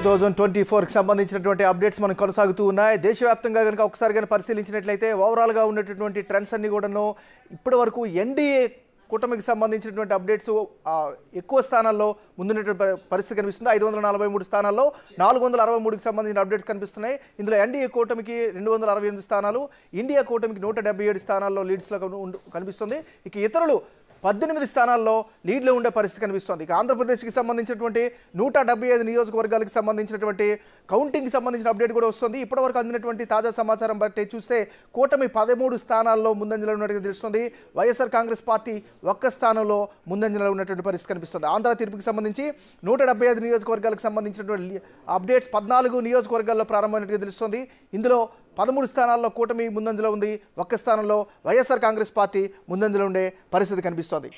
2024కి సంబంధించినటువంటి అప్డేట్స్ మనకు కొనసాగుతూ ఉన్నాయి. దేశవ్యాప్తంగా కనుక ఒకసారి కానీ పరిశీలించినట్లయితే ఓవరాల్గా ఉన్నటువంటి ట్రెండ్స్ అన్ని కూడాను ఇప్పటి వరకు ఎన్డీఏ కూటమికి సంబంధించినటువంటి అప్డేట్స్ ఎక్కువ స్థానాల్లో ముందున్నటువంటి పరిస్థితి కనిపిస్తుంది. 543 స్థానాల్లో 463కి సంబంధించిన అప్డేట్స్ కనిపిస్తున్నాయి. ఇందులో ఎన్డీఏ కూటమికి 268 స్థానాలు, ఇండియా కూటమికి 177 స్థానాల్లో లీడ్స్లో కనిపిస్తుంది. ఇక ఇతరులు 18 స్థానాల్లో లీడ్లో ఉండే పరిస్థితి కనిపిస్తోంది. ఇక ఆంధ్రప్రదేశ్కి సంబంధించినటువంటి 175 నియోజకవర్గాలకు సంబంధించినటువంటి కౌంటింగ్కి సంబంధించిన అప్డేట్ కూడా వస్తుంది. ఇప్పటివరకు అందినటువంటి తాజా సమాచారం బట్టి చూస్తే కూటమి 13 స్థానాల్లో ముందంజలో ఉన్నట్టుగా తెలుస్తుంది. వైఎస్ఆర్ కాంగ్రెస్ పార్టీ 1 స్థానంలో ముందంజలో ఉన్నటువంటి పరిస్థితి కనిపిస్తుంది. ఆంధ్ర తీర్పుకి సంబంధించి 175 నియోజకవర్గాలకు సంబంధించినటువంటి అప్డేట్స్ 14 నియోజకవర్గాల్లో ప్రారంభమైనట్టుగా తెలుస్తుంది. ఇందులో 13 స్థానాల్లో కూటమి ముందంజలో ఉంది, 1 స్థానంలో వైఎస్ఆర్ కాంగ్రెస్ పార్టీ ముందంజలో ఉండే పరిస్థితి కనిపిస్తోంది.